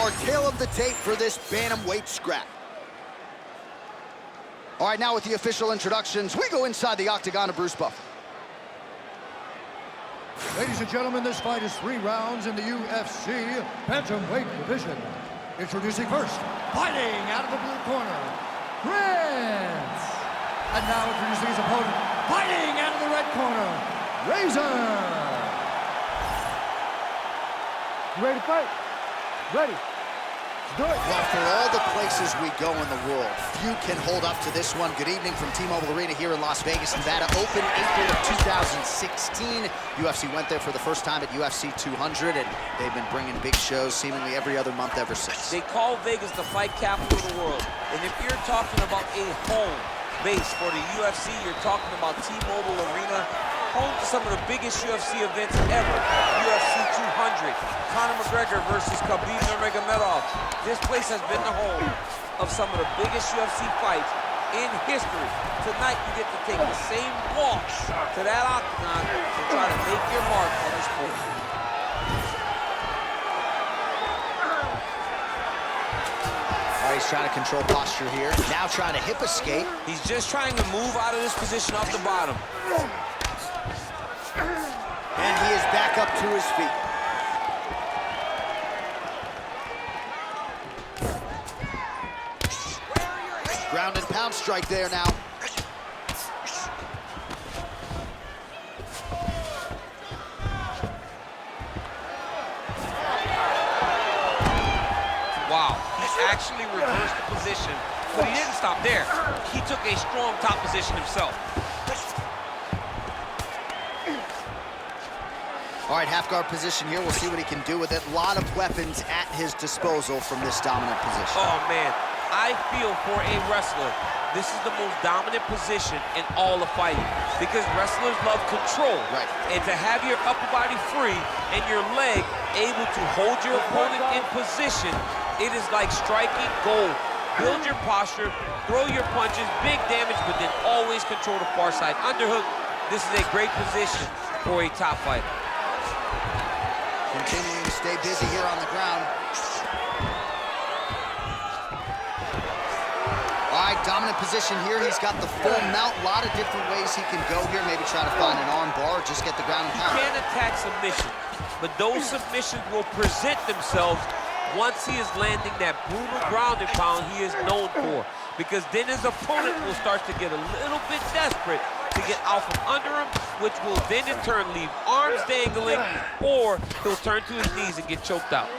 our tale of the tape for this bantamweight scrap. All right, now with the official introductions, we go inside the octagon of Bruce Buffer. Ladies and gentlemen, this fight is 3 rounds in the UFC bantamweight division. Introducing first, fighting out of the blue corner, Prince. And now introducing his opponent, fighting out of the red corner, Razor. You ready to fight? Ready. Let's do it. Well, for all the places we go in the world, few can hold up to this one. Good evening from T-Mobile Arena here in Las Vegas, Nevada. Open April of 2016. UFC went there for the first time at UFC 200, and they've been bringing big shows seemingly every other month ever since. They call Vegas the fight capital of the world. And if you're talking about a home base for the UFC, you're talking about T-Mobile Arena, home to some of the biggest UFC events ever. UFC 200, Conor McGregor versus Khabib Nurmagomedov. This place has been the home of some of the biggest UFC fights in history. Tonight, you get to take the same walk to that octagon to try to make your mark on the sport. He's trying to control posture here. Now trying to hip escape. He's just trying to move out of this position off the bottom. And he is back up to his feet. Ground and pound strike there now. Wow, he actually reversed the position, but he didn't stop there. He took a strong top position himself. All right, half guard position here. We'll see what he can do with it. A lot of weapons at his disposal from this dominant position. Oh, man, I feel for a wrestler, this is the most dominant position in all of fighting because wrestlers love control. Right. And to have your upper body free and your leg able to hold your opponent in position, it is like striking gold. Build your posture, throw your punches, big damage, but then always control the far side. Underhook, this is a great position for a top fighter. Continuing to stay busy here on the ground. All right, dominant position here. He's got the full mount. A lot of different ways he can go here. Maybe try to find an arm bar or just get the ground and pound. He can attack submission, but those submissions will present themselves once he is landing that brutal ground and pound he is known for. Because then his opponent will start to get a little bit desperate to get out from under him, which will then in turn leave arms dangling, or he'll turn to his knees and get choked out.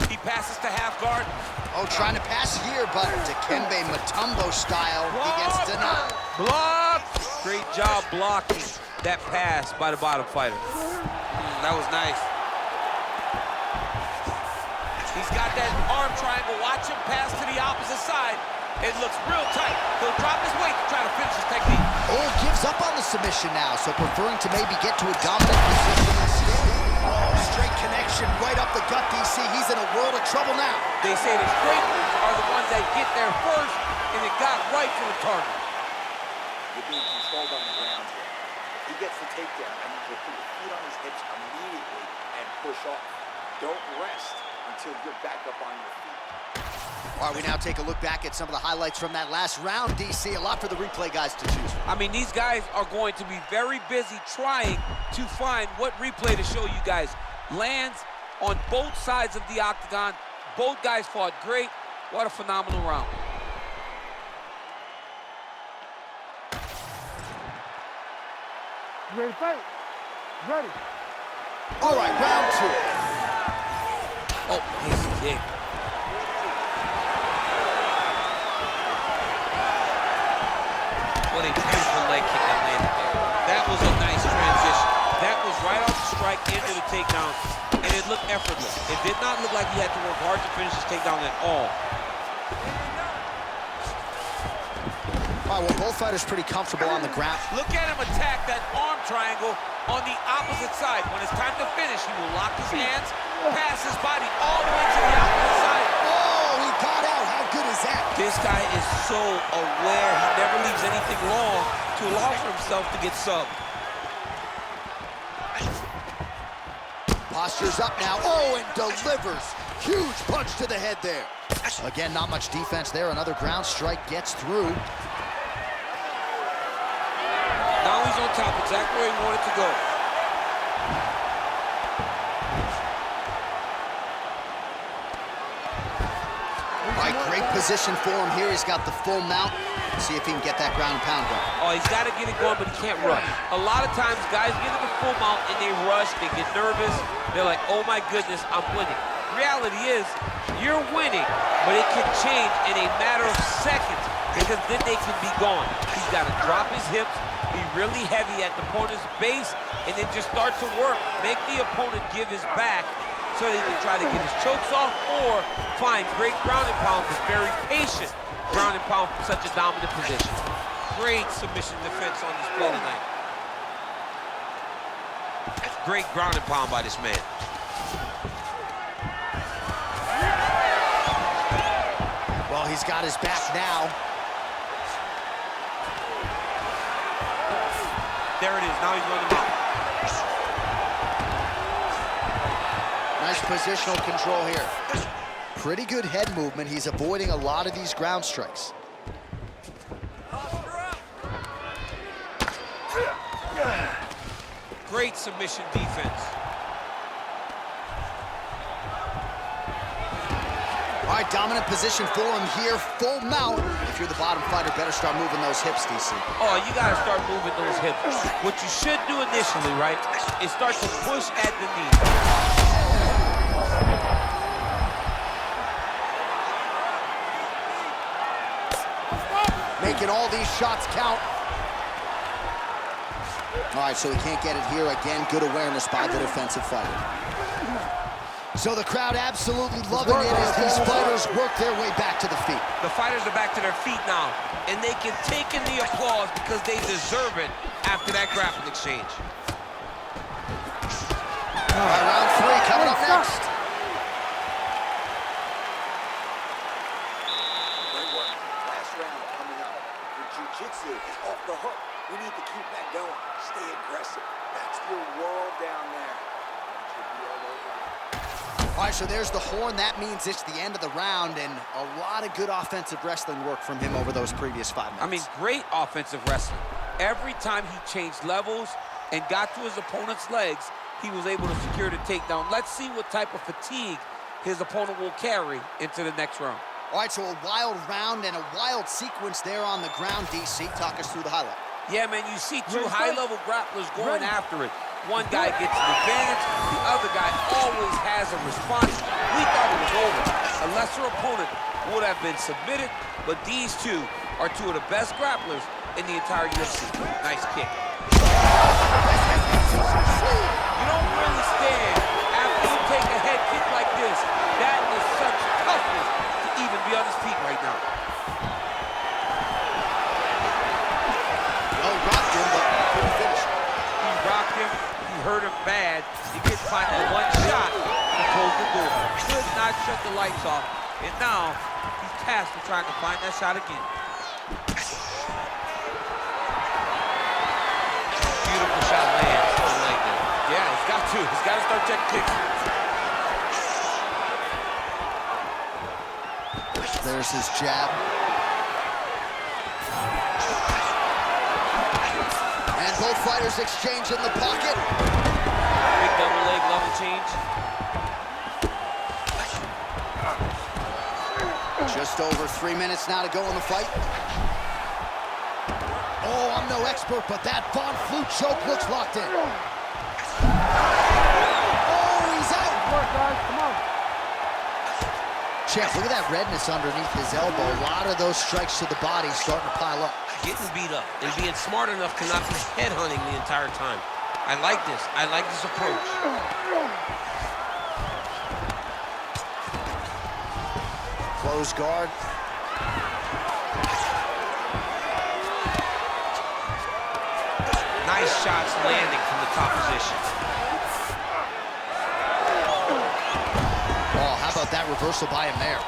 He passes to half guard. Oh, trying to pass here, but Dikembe Mutombo style, he gets denied. Block! Great job blocking that pass by the bottom fighter. That was nice. He's got that arm triangle. Watch him pass to the opposite side. It looks real tight. He'll drop his weight to try to finish his technique. Oh, gives up on the submission now, so preferring to maybe get to a dominant position instead. Straight connection right up the gut, DC. He's in a world of trouble now. They say the straight moves are the ones that get there first, and it got right to the target. You're being controlled on the ground here. If he gets the takedown, I need you to put your feet on his hips immediately and push off. Don't rest until you're back up on your feet. All right, we now take a look back at some of the highlights from that last round, DC. A lot for the replay guys to choose from. I mean, these guys are going to be very busy trying to find what replay to show you guys. Lands on both sides of the octagon. Both guys fought great. What a phenomenal round. You ready to fight? Ready. All right, round 2. Oh, nice kick. What a beautiful leg kick that landed there. That was a nice transition. That was right off the strike into the takedown, and it looked effortless. It did not look like he had to work hard to finish his takedown at all. All right, well, both fighters pretty comfortable on the ground. Look at him attack that arm triangle on the opposite side. When it's time to finish, he will lock his hands, pass his body all the way to the opposite side. Oh, he got out. How good is that? This guy is so aware. He never leaves anything long to allow for himself to get subbed. Posture's up now. Oh, and delivers. Huge punch to the head there. Again, not much defense there. Another ground strike gets through. Now he's on top, exactly where he wanted to go. All right, great position for him here. He's got the full mount. See if he can get that ground and pound going. Oh, he's got to get it going, but he can't rush. A lot of times, guys get in the full mount and they rush, they get nervous. They're like, oh my goodness, I'm winning. Reality is, you're winning, but it can change in a matter of seconds because then they can be gone. He's got to drop his hips, be really heavy at the opponent's base, and then just start to work. Make the opponent give his back so they can try to get his chokes off or find great ground and pound, but very patient ground and pound from such a dominant position. Great submission defense on display tonight. Great ground and pound by this man. Well, he's got his back now. There it is, now he's running out. Nice positional control here. Pretty good head movement. He's avoiding a lot of these ground strikes. Great submission defense. All right, dominant position for him here. Full mount. If you're the bottom fighter, better start moving those hips, DC. Oh, you got to start moving those hips. What you should do initially, right, is start to push at the knee. Making all these shots count. All right, so he can't get it here. Again, good awareness by the defensive fighter. So the crowd absolutely loving it as these fighters work their way back to the feet. The fighters are back to their feet now, and they can take in the applause because they deserve it after that grappling exchange. All right, round three coming up next. Great work. Last round coming up. Your jiu-jitsu is off the hook. We need to keep that going. Stay aggressive. That's your world down there. That should be all over. All right, so there's the horn. That means it's the end of the round, and a lot of good offensive wrestling work from him over those previous 5 minutes. I mean, great offensive wrestling. Every time he changed levels and got to his opponent's legs, he was able to secure the takedown. Let's see what type of fatigue his opponent will carry into the next round. All right, so a wild round and a wild sequence there on the ground, DC. Talk us through the highlight. Yeah, man, you see two high-level grapplers going after it. One guy gets an advantage, the other guy always has a response. We thought it was over. A lesser opponent would have been submitted, but these two are two of the best grapplers in the entire UFC. Nice kick. You don't really stand after you take a head kick like this. That is such toughness to even be on his feet right now. Well, he rocked him, but couldn't finish. He rocked him. Hurt him bad. He gets caught in one shot to close the door. Could not shut the lights off, and now he's tasked with trying to find that shot again. Beautiful shot lands. I like that. Yeah, he's got to. He's got to start checking kicks. There's his jab. And both fighters exchange in the pocket. Big double leg level change. Just over 3 minutes now to go in the fight. Oh, I'm no expert, but that Von Flue choke looks locked in. Oh, he's out. Good work, guys. Come on. Champ, look at that redness underneath his elbow. A lot of those strikes to the body starting to pile up. Getting beat up and being smart enough to not be headhunting the entire time. I like this. I like this approach. Close guard. Nice shots landing from the top position. Oh, how about that reversal by him there?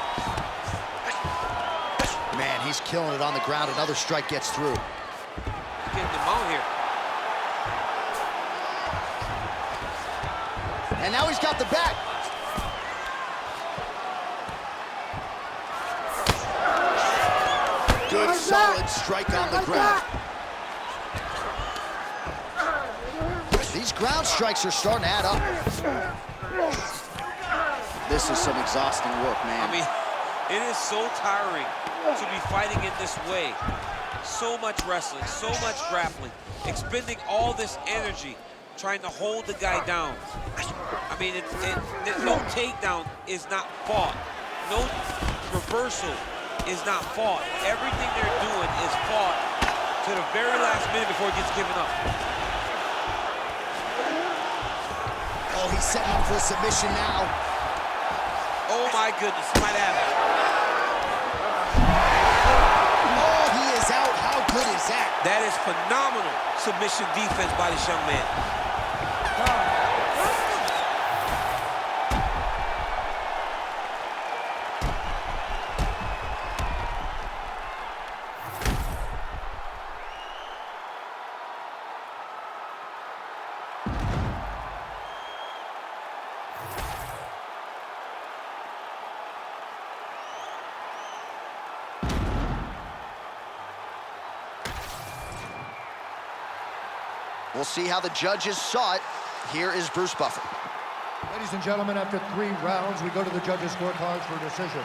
Man, he's killing it on the ground. Another strike gets through. Getting them out here. And now he's got the back. a solid strike on the ground. These ground strikes are starting to add up. This is some exhausting work, man. I mean, it is so tiring to be fighting in this way. So much wrestling, so much grappling, expending all this energy trying to hold the guy down. I mean, no takedown is not fought. No reversal is not fought. Everything they're doing is fought to the very last minute before it gets given up. Oh, he's setting up for a submission now. Oh my goodness, he might have it. Oh, he is out. How good is that? That is phenomenal submission defense by this young man. We'll see how the judges saw it. Here is Bruce Buffer. Ladies and gentlemen, after 3 rounds, we go to the judges' scorecards for a decision.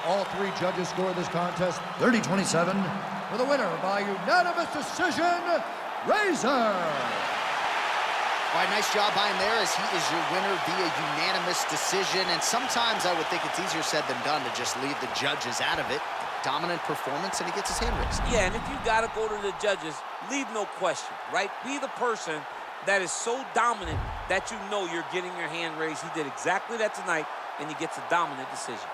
All 3 judges score this contest 30-27 for the winner by unanimous decision, Razor. All right, nice job by him there, as he is your winner via unanimous decision. And sometimes I would think it's easier said than done to just leave the judges out of it. Dominant performance, and he gets his hand raised. Yeah, and if you gotta go to the judges, leave no question, right? Be the person that is so dominant that you know you're getting your hand raised. He did exactly that tonight, and he gets a dominant decision.